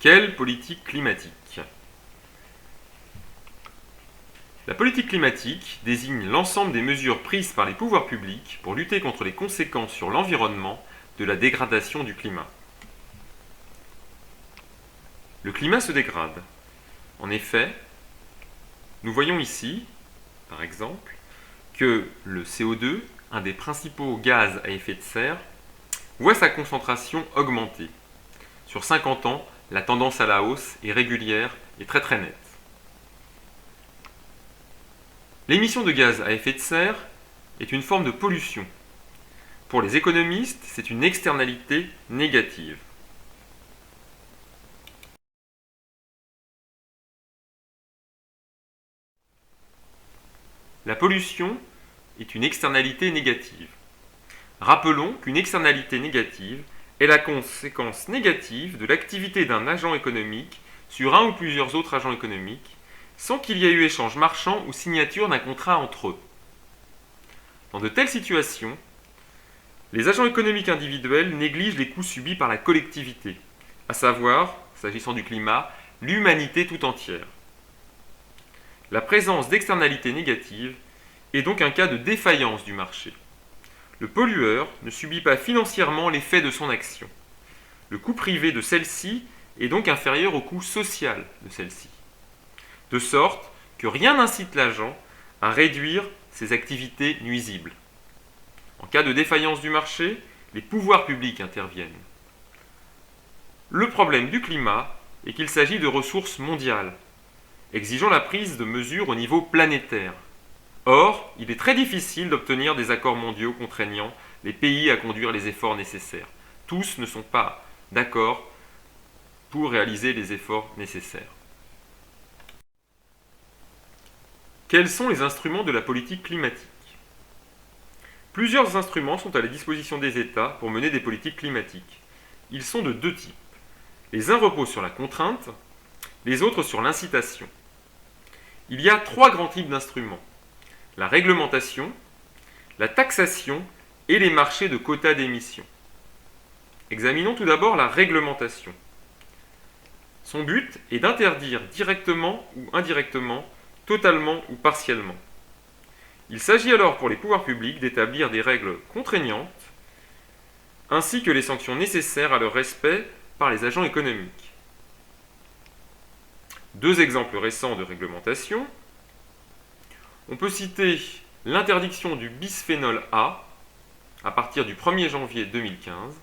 Quelle politique climatique? La politique climatique désigne l'ensemble des mesures prises par les pouvoirs publics pour lutter contre les conséquences sur l'environnement de la dégradation du climat. Le climat se dégrade. En effet, nous voyons ici, par exemple, que le CO2, un des principaux gaz à effet de serre, voit sa concentration augmenter. Sur 50 ans, la tendance à la hausse est régulière et très nette. L'émission de gaz à effet de serre est une forme de pollution. Pour les économistes, c'est une externalité négative. La pollution est une externalité négative. Rappelons qu'une externalité négative est la conséquence négative de l'activité d'un agent économique sur un ou plusieurs autres agents économiques, sans qu'il y ait eu échange marchand ou signature d'un contrat entre eux. Dans de telles situations, les agents économiques individuels négligent les coûts subis par la collectivité, à savoir, s'agissant du climat, l'humanité tout entière. La présence d'externalités négatives est donc un cas de défaillance du marché. Le pollueur ne subit pas financièrement l'effet de son action. Le coût privé de celle-ci est donc inférieur au coût social de celle-ci. De sorte que rien n'incite l'agent à réduire ses activités nuisibles. En cas de défaillance du marché, les pouvoirs publics interviennent. Le problème du climat est qu'il s'agit de ressources mondiales, exigeant la prise de mesures au niveau planétaire. Or, il est très difficile d'obtenir des accords mondiaux contraignant les pays à conduire les efforts nécessaires. Tous ne sont pas d'accord pour réaliser les efforts nécessaires. Quels sont les instruments de la politique climatique? Plusieurs instruments sont à la disposition des États pour mener des politiques climatiques. Ils sont de deux types. Les uns reposent sur la contrainte, les autres sur l'incitation. Il y a trois grands types d'instruments: la réglementation, la taxation et les marchés de quotas d'émissions. Examinons tout d'abord la réglementation. Son but est d'interdire directement ou indirectement, totalement ou partiellement. Il s'agit alors pour les pouvoirs publics d'établir des règles contraignantes ainsi que les sanctions nécessaires à leur respect par les agents économiques. Deux exemples récents de réglementation. On peut citer l'interdiction du bisphénol A à partir du 1er janvier 2015.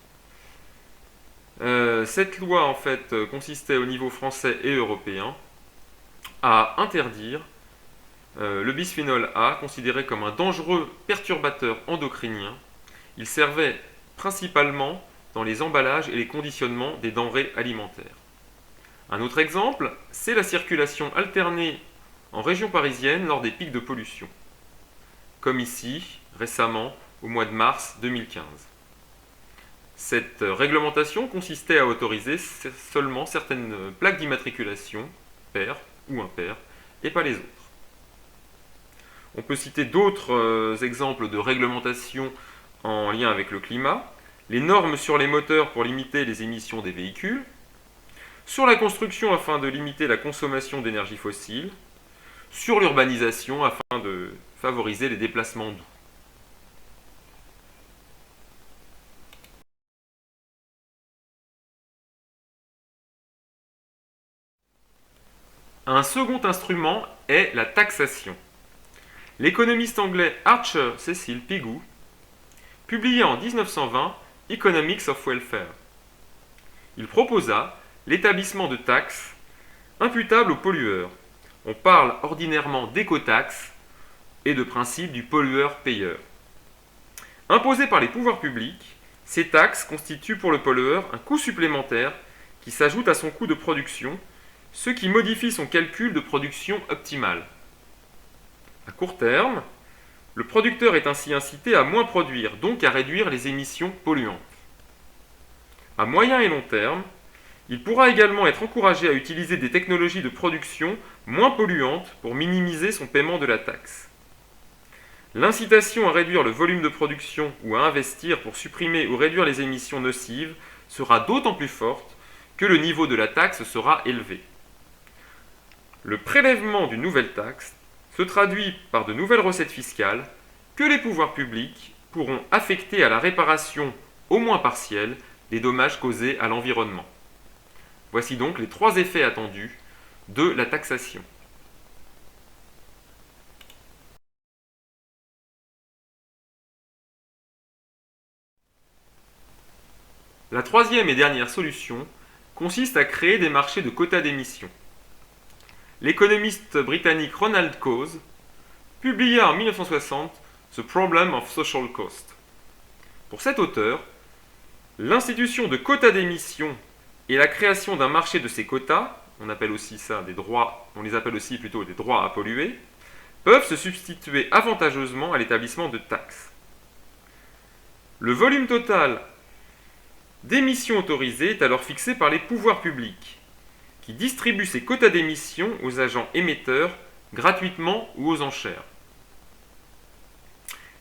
Cette loi en fait consistait au niveau français et européen à interdire le bisphénol A, considéré comme un dangereux perturbateur endocrinien. Il servait principalement dans les emballages et les conditionnements des denrées alimentaires. Un autre exemple, c'est la circulation alternée en région parisienne lors des pics de pollution, comme ici, récemment, au mois de mars 2015. Cette réglementation consistait à autoriser seulement certaines plaques d'immatriculation, paires ou impaires, et pas les autres. On peut citer d'autres exemples de réglementation en lien avec le climat: les normes sur les moteurs pour limiter les émissions des véhicules, sur la construction afin de limiter la consommation d'énergie fossile, sur l'urbanisation afin de favoriser les déplacements doux. Un second instrument est la taxation. L'économiste anglais Archer Cecil Pigou publia en 1920 Economics of Welfare. Il proposa l'établissement de taxes imputables aux pollueurs. On parle ordinairement d'écotaxes et de principe du pollueur-payeur. Imposées par les pouvoirs publics, ces taxes constituent pour le pollueur un coût supplémentaire qui s'ajoute à son coût de production, ce qui modifie son calcul de production optimale. À court terme, le producteur est ainsi incité à moins produire, donc à réduire les émissions polluantes. À moyen et long terme, il pourra également être encouragé à utiliser des technologies de production moins polluantes pour minimiser son paiement de la taxe. L'incitation à réduire le volume de production ou à investir pour supprimer ou réduire les émissions nocives sera d'autant plus forte que le niveau de la taxe sera élevé. Le prélèvement d'une nouvelle taxe se traduit par de nouvelles recettes fiscales que les pouvoirs publics pourront affecter à la réparation, au moins partielle, des dommages causés à l'environnement. Voici donc les 3 effets attendus de la taxation. La 3e et dernière solution consiste à créer des marchés de quotas d'émissions. L'économiste britannique Ronald Coase publia en 1960 The Problem of Social Cost. Pour cet auteur, l'institution de quotas d'émissions et la création d'un marché de ces quotas, on appelle aussi ça des droits, on les appelle aussi plutôt des droits à polluer, peuvent se substituer avantageusement à l'établissement de taxes. Le volume total d'émissions autorisées est alors fixé par les pouvoirs publics, qui distribuent ces quotas d'émissions aux agents émetteurs gratuitement ou aux enchères.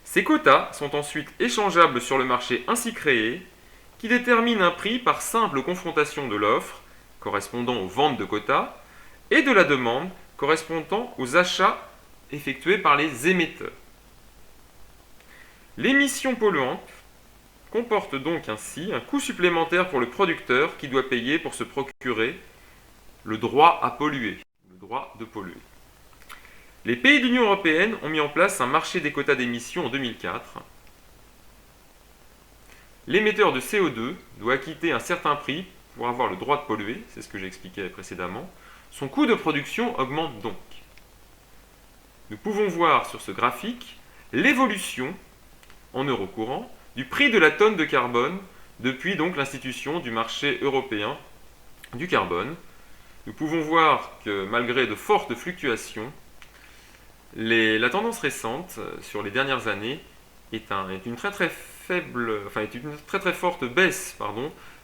Ces quotas sont ensuite échangeables sur le marché ainsi créé, qui détermine un prix par simple confrontation de l'offre, correspondant aux ventes de quotas, et de la demande, correspondant aux achats effectués par les émetteurs. L'émission polluante comporte donc ainsi un coût supplémentaire pour le producteur qui doit payer pour se procurer le droit à polluer, le droit de polluer. Les pays de l'Union européenne ont mis en place un marché des quotas d'émissions en 2004. L'émetteur de CO2 doit acquitter un certain prix pour avoir le droit de polluer, c'est ce que j'expliquais précédemment. Son coût de production augmente donc. Nous pouvons voir sur ce graphique l'évolution en euros courants du prix de la tonne de carbone depuis donc l'institution du marché européen du carbone. Nous pouvons voir que malgré de fortes fluctuations, la tendance récente sur les dernières années est une très forte baisse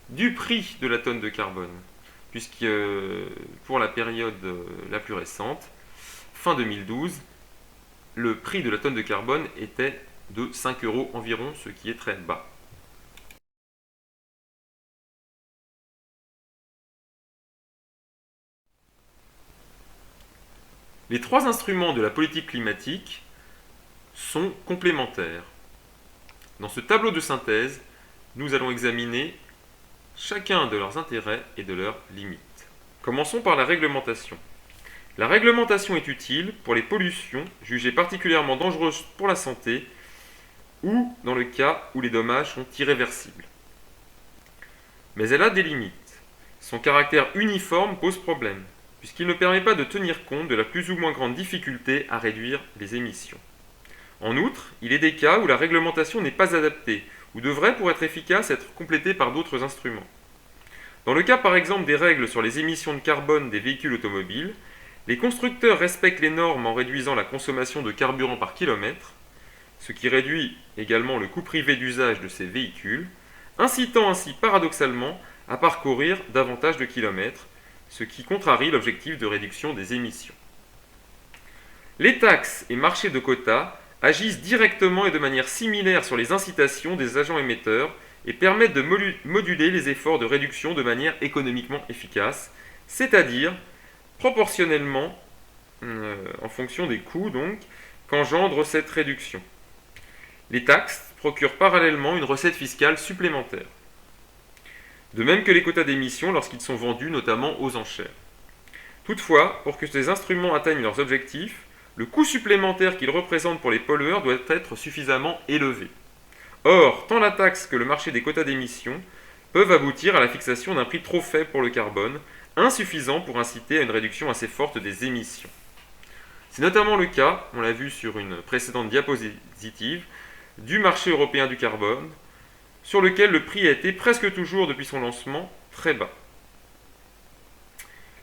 du prix de la tonne de carbone, puisque pour la période la plus récente, fin 2012, le prix de la tonne de carbone était de 5 € environ, ce qui est très bas. Les 3 instruments de la politique climatique sont complémentaires. Dans ce tableau de synthèse, nous allons examiner chacun de leurs intérêts et de leurs limites. Commençons par la réglementation. La réglementation est utile pour les pollutions jugées particulièrement dangereuses pour la santé ou dans le cas où les dommages sont irréversibles. Mais elle a des limites. Son caractère uniforme pose problème, puisqu'il ne permet pas de tenir compte de la plus ou moins grande difficulté à réduire les émissions. En outre, il est des cas où la réglementation n'est pas adaptée, ou devrait, pour être efficace, être complétée par d'autres instruments. Dans le cas par exemple des règles sur les émissions de carbone des véhicules automobiles, les constructeurs respectent les normes en réduisant la consommation de carburant par kilomètre, ce qui réduit également le coût privé d'usage de ces véhicules, incitant ainsi paradoxalement à parcourir davantage de kilomètres, ce qui contrarie l'objectif de réduction des émissions. Les taxes et marchés de quotas agissent directement et de manière similaire sur les incitations des agents émetteurs et permettent de moduler les efforts de réduction de manière économiquement efficace, c'est-à-dire proportionnellement en fonction des coûts qu'engendre cette réduction. Les taxes procurent parallèlement une recette fiscale supplémentaire. De même que les quotas d'émissions lorsqu'ils sont vendus notamment aux enchères. Toutefois, pour que ces instruments atteignent leurs objectifs, le coût supplémentaire qu'ils représentent pour les pollueurs doit être suffisamment élevé. Or, tant la taxe que le marché des quotas d'émissions peuvent aboutir à la fixation d'un prix trop faible pour le carbone, insuffisant pour inciter à une réduction assez forte des émissions. C'est notamment le cas, on l'a vu sur une précédente diapositive, du marché européen du carbone, sur lequel le prix a été presque toujours depuis son lancement très bas.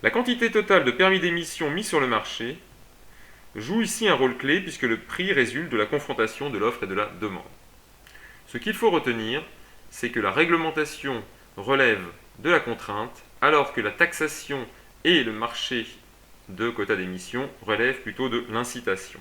La quantité totale de permis d'émission mis sur le marché joue ici un rôle clé puisque le prix résulte de la confrontation de l'offre et de la demande. Ce qu'il faut retenir, c'est que la réglementation relève de la contrainte, alors que la taxation et le marché de quotas d'émission relèvent plutôt de l'incitation.